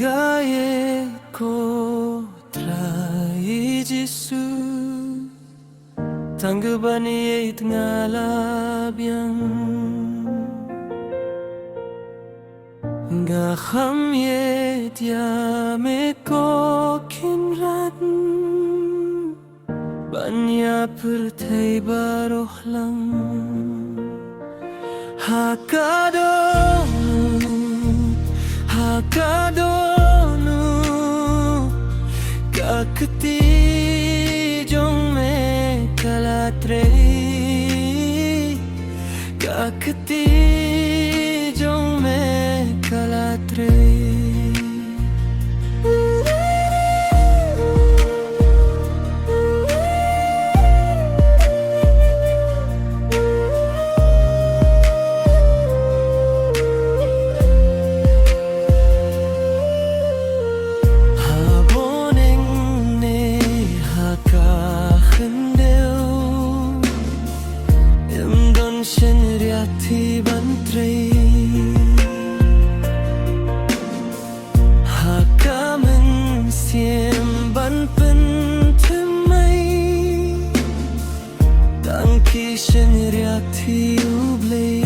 Gaye ko Trai Jisu Tanggapan ieid ngalabyang Gaham ieid yame ko kinrat Banya pertai baroh lang Hakadonu Kakti jong me kalatre Kakti jong me kalatre Ti bantri Hakaman siem ban pen temai Tangki shen riak ti ublay